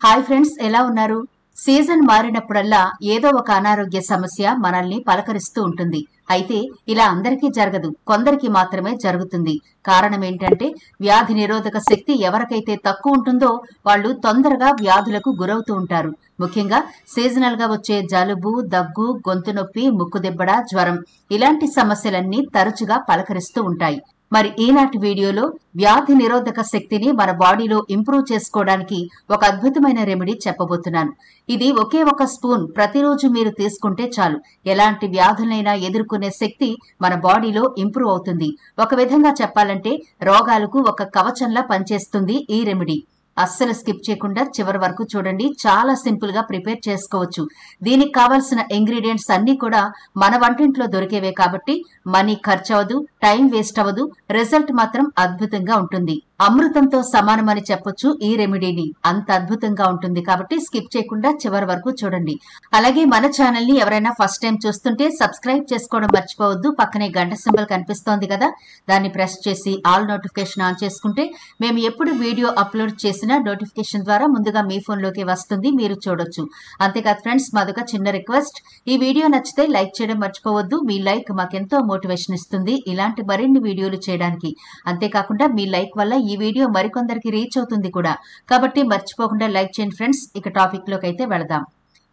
Hi friends, ఎలా ఉన్నారు? Season మారినప్పుడల్లా ఏదో ఒక అనారోగ్య సమస్య మనల్ని పలకరిస్తూ ఉంటుంది. అయితే ఇలా అందరికీ జరగదు, కొందరికి మాత్రమే జరుగుతుంది. కారణం ఏంటంటే వ్యాధి నిరోధక శక్తి ఎవరికైతే తక్కువ ఉంటుందో వాళ్ళు తొందరగా వ్యాధులకు గురవుతూ ఉంటారు. ముఖ్యంగా సీజనల్ గా వచ్చే జలుబు, దగ్గు, గొంతు నొప్పి, ముక్కుదిబ్బడ, జ్వరం ఇలాంటి సమస్యలన్నీ తరచుగా పలకరిస్తూ ఉంటాయి. మరి ఈనాటి వీడియోలో వ్యాధి నిరోధక శక్తిని మన బాడీలో ఇంప్రూవ్ చేసుకోవడానికి ఒక అద్భుతమైన రెమెడీ చెప్పబోతున్నాను. ఇది ఒకే ఒక స్పూన్ ప్రతిరోజు మీరు తీసుకుంటే చాలు, ఎలాంటి వ్యాధులైనా ఎదుర్కొనే శక్తి మన బాడీలో ఇంప్రూవ్ అవుతుంది. ఒక విధంగా చెప్పాలంటే రోగాలకు ఒక కవచంలా పనిచేస్తుంది ఈ రెమెడీ. అస్సలు స్కిప్ చేయకుండా చివరి వరకు చూడండి. చాలా సింపుల్ గా ప్రిపేర్ చేసుకోవచ్చు. దీనికి కావాల్సిన ఇంగ్రీడియంట్స్ అన్ని కూడా మన వంటింట్లో దొరికేవే కాబట్టి మనీ ఖర్చు అవ్వదు, టైం వేస్ట్ అవ్వదు, రిజల్ట్ మాత్రం అద్భుతంగా ఉంటుంది. అమృతంతో సమానమని చెప్పొచ్చు ఈ రెమెడీని. అంత అద్భుతంగా ఉంటుంది కాబట్టి స్కిప్ చేయకుండా చివరి వరకు చూడండి. అలాగే మన ఛానల్ ని ఎవరైనా ఫస్ట్ టైం చూస్తుంటే సబ్స్క్రైబ్ చేసుకోవడం మర్చిపోవద్దు. పక్కనే గంట సింబల్ కనిపిస్తోంది కదా, దాన్ని ప్రెస్ చేసి ఆల్ నోటిఫికేషన్ ఆన్ చేసుకుంటే మేము ఎప్పుడు వీడియో అప్లోడ్ చేసినా నోటిఫికేషన్ ద్వారా ముందుగా మీ ఫోన్ లోకి వస్తుంది, మీరు చూడొచ్చు. అంతేకాదు ఫ్రెండ్స్, మాదొక చిన్న రిక్వెస్ట్, ఈ వీడియో నచ్చితే లైక్ చేయడం మర్చిపోవద్దు. మీ లైక్ మాకెంతో మోటివేషన్ ఇస్తుంది ఇలాంటి మరిన్ని వీడియోలు చేయడానికి. అంతేకాకుండా మీ లైక్ వల్ల ఈ వీడియో మరికొందరికి రీచ్ అవుతుంది కూడా, కాబట్టి మర్చిపోకుండా లైక్ చేయండి ఫ్రెండ్స్. ఇక టాపిక్ లోకి అయితే వెళదాం.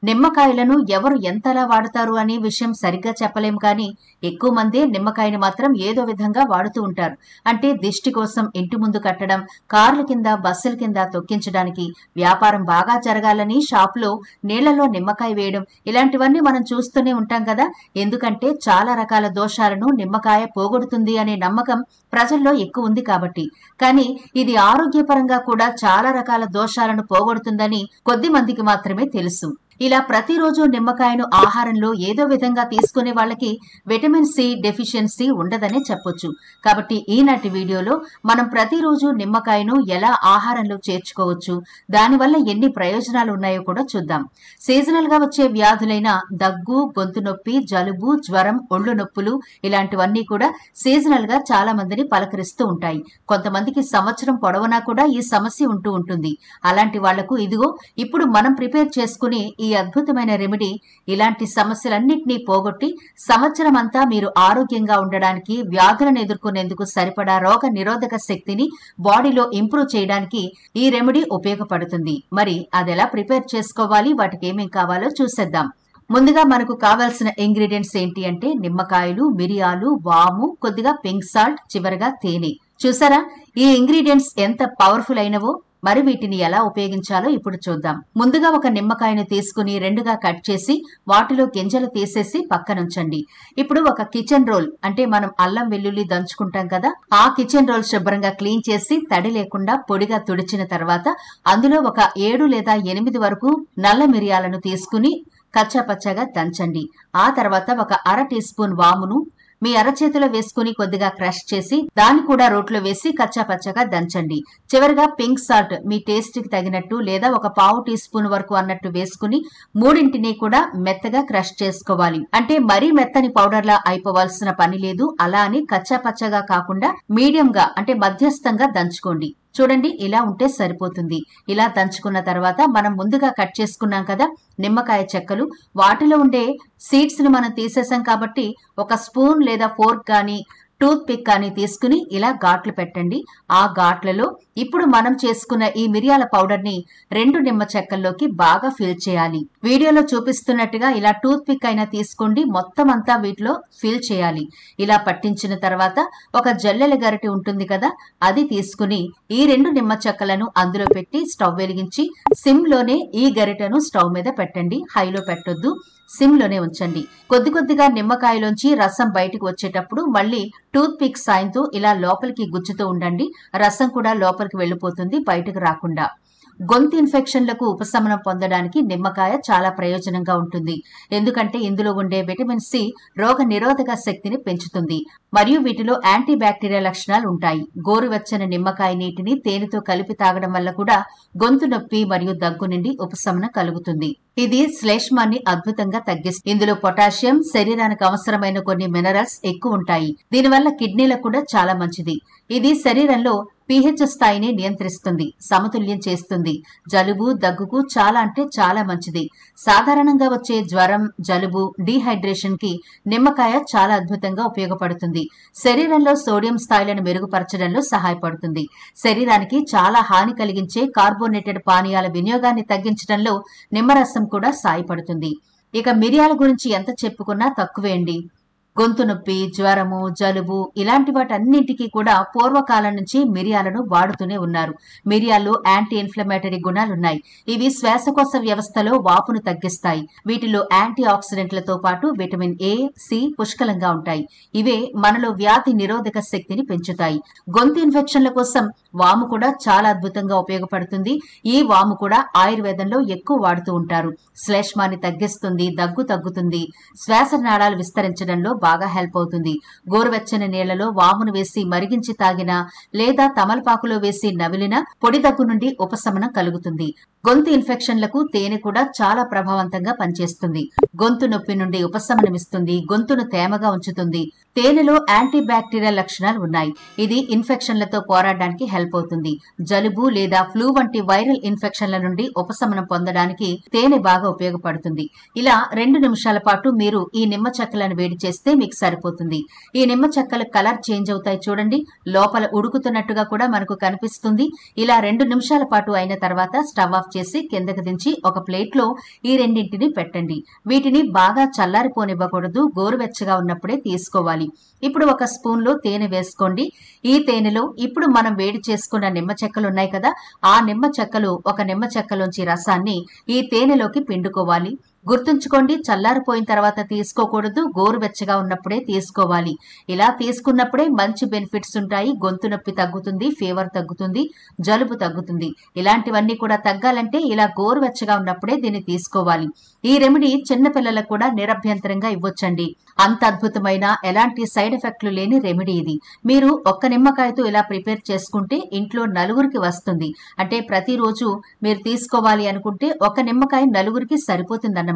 నిమ్మకాయలను ఎవరు ఎంతలా వాడతారు అనే విషయం సరిగ్గా చెప్పలేం, కానీ ఎక్కువ మంది నిమ్మకాయని మాత్రం ఏదో విధంగా వాడుతూ ఉంటారు. అంటే దిష్టి కోసం ఇంటి ముందు కట్టడం, కార్ల కింద, బస్సుల కింద తొక్కించడానికి, వ్యాపారం బాగా జరగాలని షాపులో నీళ్లలో నిమ్మకాయ వేయడం, ఇలాంటివన్నీ మనం చూస్తూనే ఉంటాం కదా. ఎందుకంటే చాలా రకాల దోషాలను నిమ్మకాయ పోగొడుతుంది అనే నమ్మకం ప్రజల్లో ఎక్కువ ఉంది కాబట్టి. కానీ ఇది ఆరోగ్యపరంగా కూడా చాలా రకాల దోషాలను పోగొడుతుందని కొద్ది మందికి మాత్రమే తెలుసు. ఇలా ప్రతిరోజు నిమ్మకాయను ఆహారంలో ఏదో విధంగా తీసుకునే వాళ్ళకి విటమిన్ సి డెఫిషియన్సీ ఉండదనే చెప్పొచ్చు. కాబట్టి ఈనాటి వీడియోలో మనం ప్రతిరోజు నిమ్మకాయను ఎలా ఆహారంలో చేర్చుకోవచ్చు, దానివల్ల ఎన్ని ప్రయోజనాలు ఉన్నాయో కూడా చూద్దాం. సీజనల్ గా వచ్చే వ్యాధులైన దగ్గు, గొంతు నొప్పి, జలుబు, జ్వరం, ఒళ్ళు నొప్పులు ఇలాంటివన్నీ కూడా సీజనల్ గా చాలా మందిని పలకరిస్తూ ఉంటాయి. కొంతమందికి సంవత్సరం పొడవునా కూడా ఈ సమస్య ఉంటూ ఉంటుంది. అలాంటి వాళ్లకు ఇదిగో ఇప్పుడు మనం ప్రిపేర్ చేసుకుని ఈ అద్భుతమైన రెమెడీ ఇలాంటి సమస్యలన్నింటినీ పోగొట్టి సంవత్సరం అంతా మీరు ఆరోగ్యంగా ఉండడానికి, వ్యాధులను ఎదుర్కొనేందుకు సరిపడా రోగ నిరోధక శక్తిని బాడీలో ఇంప్రూవ్ చేయడానికి ఈ రెమెడీ ఉపయోగపడుతుంది. మరి అదెలా ప్రిపేర్ చేసుకోవాలి, వాటికి ఏమేం కావాలో చూసేద్దాం. ముందుగా మనకు కావాల్సిన ఇంగ్రీడియంట్స్ ఏంటి అంటే నిమ్మకాయలు, మిరియాలు, వాము, కొద్దిగా పింక్ సాల్ట్, చివరగా తేనె. చూసారా ఈ ఇంగ్రీడియంట్స్ ఎంత పవర్ఫుల్ అయినవో. మరి వీటిని ఎలా ఉపయోగించాలో ఇప్పుడు చూద్దాం. ముందుగా ఒక నిమ్మకాయను తీసుకుని రెండుగా కట్ చేసి వాటిలో గింజలు తీసేసి పక్కనుంచండి. ఇప్పుడు ఒక కిచెన్ రోల్, అంటే మనం అల్లం వెల్లుల్లి దంచుకుంటాం కదా, ఆ కిచెన్ రోల్ శుభ్రంగా క్లీన్ చేసి తడి లేకుండా పొడిగా తుడిచిన తర్వాత అందులో ఒక 7 లేదా 8 వరకు నల్ల మిరియాలను తీసుకుని కచ్చాపచ్చాగా దంచండి. ఆ తర్వాత ఒక అర టీ స్పూన్ వామును మీ అరచేతిలో వేసుకుని కొద్దిగా క్రష్ చేసి దాన్ని కూడా రోట్లో వేసి కచ్చాపచ్చగా దంచండి. చివరిగా పింక్ సాల్ట్ మీ టేస్ట్ కి తగినట్టు లేదా ఒక పావు టీ స్పూన్ వరకు అన్నట్టు వేసుకుని మూడింటిని కూడా మెత్తగా క్రష్ చేసుకోవాలి. అంటే మరీ మెత్తని పౌడర్ లా అయిపోవాల్సిన పని లేదు. అలా అని కచ్చాపచ్చగా కాకుండా మీడియం గా, అంటే మధ్యస్థంగా దంచుకోండి. చూడండి, ఇలా ఉంటే సరిపోతుంది. ఇలా దంచుకున్న తర్వాత మనం ముందుగా కట్ చేసుకున్నాం కదా నిమ్మకాయ చెక్కలు, వాటిలో ఉండే సీడ్స్ ని మనం తీసేసాం కాబట్టి ఒక స్పూన్ లేదా ఫోర్క్ కానీ టూత్ పిక్ కానీ తీసుకుని ఇలా ఘాట్లు పెట్టండి. ఆ ఘాట్లలో ఇప్పుడు మనం చేసుకున్న ఈ మిరియాల పౌడర్ ని 2 నిమ్మ చెక్కల్లోకి బాగా ఫిల్ చేయాలి. వీడియోలో చూపిస్తున్నట్టుగా ఇలా టూత్ పిక్ అయినా తీసుకోండి, మొత్తం అంతా వీటిలో ఫిల్ చేయాలి. ఇలా పట్టించిన తర్వాత ఒక జల్లెల గరిటె ఉంటుంది కదా, అది తీసుకుని ఈ 2 నిమ్మ చెక్కలను అందులో పెట్టి స్టవ్ వెలిగించి సిమ్ లోనే ఈ గరిటెను స్టవ్ మీద పెట్టండి. హైలో పెట్టొద్దు, సిమ్ లోనే ఉంచండి. కొద్ది కొద్దిగా నిమ్మకాయలోంచి రసం బయటకు వచ్చేటప్పుడు మళ్ళీ టూత్ పిక్ సాయంతో ఇలా లోపలికి గుచ్చుతూ ఉండండి. రసం కూడా లోపలికి వెళ్లిపోతుంది, బయటకు రాకుండా. గొంతు ఇన్ఫెక్షన్లకు ఉపశమనం పొందడానికి నిమ్మకాయ చాలా ప్రయోజనంగా ఉంటుంది. ఎందుకంటే ఇందులో ఉండే విటమిన్ సి రోగ నిరోధక శక్తిని పెంచుతుంది మరియు వీటిలో యాంటీ బ్యాక్టీరియా లక్షణాలు ఉంటాయి. గోరువెచ్చని నిమ్మకాయ నీటిని తేనెతో కలిపి తాగడం వల్ల కూడా గొంతు నొప్పి మరియు దగ్గు నుండి ఉపశమనం కలుగుతుంది. ఇది శ్లేష్మాన్ని అద్భుతంగా తగ్గిస్తుంది. ఇందులో పొటాషియం, శరీరానికి అవసరమైన కొన్ని మినరల్స్ ఎక్కువ ఉంటాయి. దీనివల్ల కిడ్నీలకు కూడా చాలా మంచిది. ఇది శరీరంలో pH స్థాయిని నియంత్రిస్తుంది, సమతుల్యం చేస్తుంది. జలుబు దగ్గుకు చాలా అంటే చాలా మంచిది. సాధారణంగా వచ్చే జ్వరం, జలుబు, డీహైడ్రేషన్ కి నిమ్మకాయ చాలా అద్భుతంగా ఉపయోగపడుతుంది. శరీరంలో సోడియం స్థాయిలను మెరుగుపరచడంలో సహాయపడుతుంది. శరీరానికి చాలా హాని కలిగించే కార్బోనేటెడ్ పానీయాల వినియోగాన్ని తగ్గించడంలో నిమ్మరసం కూడా సాయపడుతుంది. ఇక మిరియాల గురించి ఎంత చెప్పుకున్నా తక్కువే అండి. గొంతు నొప్పి, జ్వరము, జలుబు ఇలాంటి వాటన్నింటికీ కూడా పూర్వకాలం నుంచి మిరియాలను వాడుతూనే ఉన్నారు. మిరియాల్లో యాంటీ ఇన్ఫ్లమేటరీ గుణాలున్నాయి. ఇవి శ్వాసకోశ వ్యవస్థలో వాపును తగ్గిస్తాయి. వీటిలో యాంటీ ఆక్సిడెంట్లతో పాటు విటమిన్ A, C పుష్కలంగా ఉంటాయి. ఇవే మనలో వ్యాధి నిరోధక శక్తిని పెంచుతాయి. గొంతు ఇన్ఫెక్షన్ల కోసం వాము కూడా చాలా అద్భుతంగా ఉపయోగపడుతుంది. ఈ వాము కూడా ఆయుర్వేదంలో ఎక్కువ వాడుతూ ఉంటారు. శ్లేష్మాన్ని తగ్గిస్తుంది, దగ్గు తగ్గుతుంది, శ్వాస నాళాలు విస్తరించడంలో బాగా హెల్ప్ అవుతుంది. గోరువెచ్చని నీళ్లలో వామును వేసి మరిగించి తాగినా లేదా తమలపాకులో వేసి నమిలినా పొడి దగ్గు నుండి ఉపశమనం కలుగుతుంది. గొంతు ఇన్ఫెక్షన్లకు తేనె కూడా చాలా ప్రభావవంతంగా పనిచేస్తుంది. గొంతు నొప్పి నుండి ఉపశమనమిస్తుంది, గొంతును తేమగా ఉంచుతుంది. తేనెలో యాంటీ బ్యాక్టీరియల్ లక్షణాలు ఉన్నాయి. ఇది ఇన్ఫెక్షన్లతో పోరాడడానికి హెల్ప్ అవుతుంది. జలుబు లేదా ఫ్లూ వంటి వైరల్ ఇన్ఫెక్షన్ల నుండి ఉపశమనం పొందడానికి తేనె బాగా ఉపయోగపడుతుంది. ఇలా 2 నిమిషాల పాటు మీరు ఈ నిమ్మ చెక్కలను వేడి చేస్తే మీకు సరిపోతుంది. ఈ నిమ్మ చెక్కలు కలర్ చేంజ్ అవుతాయి చూడండి, లోపల ఉడుకుతున్నట్టుగా కూడా మనకు కనిపిస్తుంది. ఇలా 2 నిమిషాల పాటు అయిన తర్వాత స్టవ్ ఆఫ్ చేసి కిందకి దించి ఒక ప్లేట్ లో ఈ రెండింటిని పెట్టండి. వీటిని బాగా చల్లారిపోనివ్వకూడదు, గోరువెచ్చగా ఉన్నప్పుడే తీసుకోవాలి. ఇప్పుడు ఒక స్పూన్ లో తేనె వేసుకోండి. ఈ తేనెలో ఇప్పుడు మనం వేడి చేసుకున్న నిమ్మ చెక్కలు ఉన్నాయి కదా, ఆ నిమ్మ చెక్కలు ఒక నిమ్మ చెక్కలోంచి రసాన్ని ఈ తేనెలోకి పిండుకోవాలి. గుర్తుంచుకోండి, చల్లారిపోయిన తర్వాత తీసుకోకూడదు, గోరువెచ్చగా ఉన్నప్పుడే తీసుకోవాలి. ఇలా తీసుకున్నప్పుడే మంచి బెనిఫిట్స్ ఉంటాయి. గొంతు నొప్పి తగ్గుతుంది, ఫీవర్ తగ్గుతుంది, జలుబు తగ్గుతుంది. ఇలాంటివన్నీ కూడా తగ్గాలంటే ఇలా గోరువెచ్చగా ఉన్నప్పుడే దీన్ని తీసుకోవాలి. ఈ రెమెడీ చిన్నపిల్లలకు కూడా నిరభ్యంతరంగా ఇవ్వొచ్చండి. అంత అద్భుతమైన ఎలాంటి సైడ్ ఎఫెక్ట్లు లేని రెమెడీ ఇది. మీరు ఒక్క నిమ్మకాయతో ఇలా ప్రిపేర్ చేసుకుంటే ఇంట్లో నలుగురికి వస్తుంది. అంటే ప్రతిరోజు మీరు తీసుకోవాలి అనుకుంటే ఒక నిమ్మకాయ నలుగురికి సరిపోతుందన్నమాట.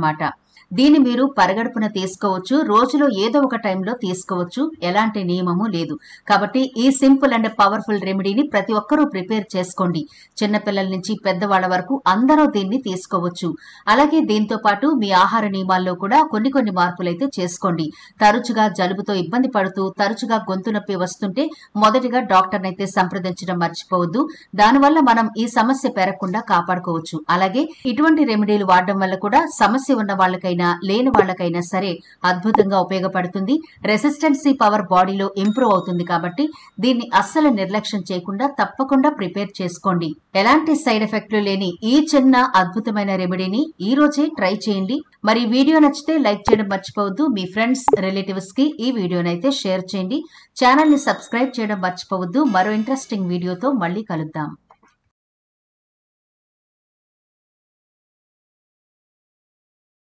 దీన్ని మీరు పరగడుపున తీసుకోవచ్చు, రోజులో ఏదో ఒక టైంలో తీసుకోవచ్చు, ఎలాంటి నియమము లేదు. కాబట్టి ఈ సింపుల్ అండ్ పవర్ఫుల్ రెమెడీని ప్రతి ఒక్కరూ ప్రిపేర్ చేసుకోండి. చిన్నపిల్లల నుంచి పెద్దవాళ్ల వరకు అందరూ దీన్ని తీసుకోవచ్చు. అలాగే దీంతో పాటు మీ ఆహార నియమాల్లో కూడా కొన్ని మార్పులైతే చేసుకోండి. తరచుగా జలుబుతో ఇబ్బంది పడుతూ తరచుగా గొంతు నొప్పి వస్తుంటే మొదటిగా డాక్టర్ని అయితే సంప్రదించడం మర్చిపోవద్దు. దానివల్ల మనం ఈ సమస్య పెరగకుండా కాపాడుకోవచ్చు. అలాగే ఇటువంటి రెమెడీలు వాడడం వల్ల కూడా సమస్య ఉన్న వాళ్ళకైనా లేని వాళ్ళకైనా సరే అద్భుతంగా ఉపయోగపడుతుంది. రెసిస్టెన్సీ పవర్ బాడీలో ఇంప్రూవ్ అవుతుంది. కాబట్టి దీన్ని అస్సలు నిర్లక్ష్యం చేయకుండా తప్పకుండా ప్రిపేర్ చేసుకోండి. ఎలాంటి సైడ్ ఎఫెక్ట్లు లేని ఈ చిన్న అద్భుతమైన రెమెడీని ఈ రోజే ట్రై చేయండి. మరి వీడియో నచ్చితే లైక్ చేయడం మర్చిపోవద్దు. మీ ఫ్రెండ్స్, రిలేటివ్స్ కి ఈ వీడియోనైతే షేర్ చేయండి. ఛానల్ ని సబ్స్క్రైబ్ చేయడం మర్చిపోవద్దు. మరో ఇంట్రెస్టింగ్ వీడియోతో మళ్ళీ కలుద్దాం.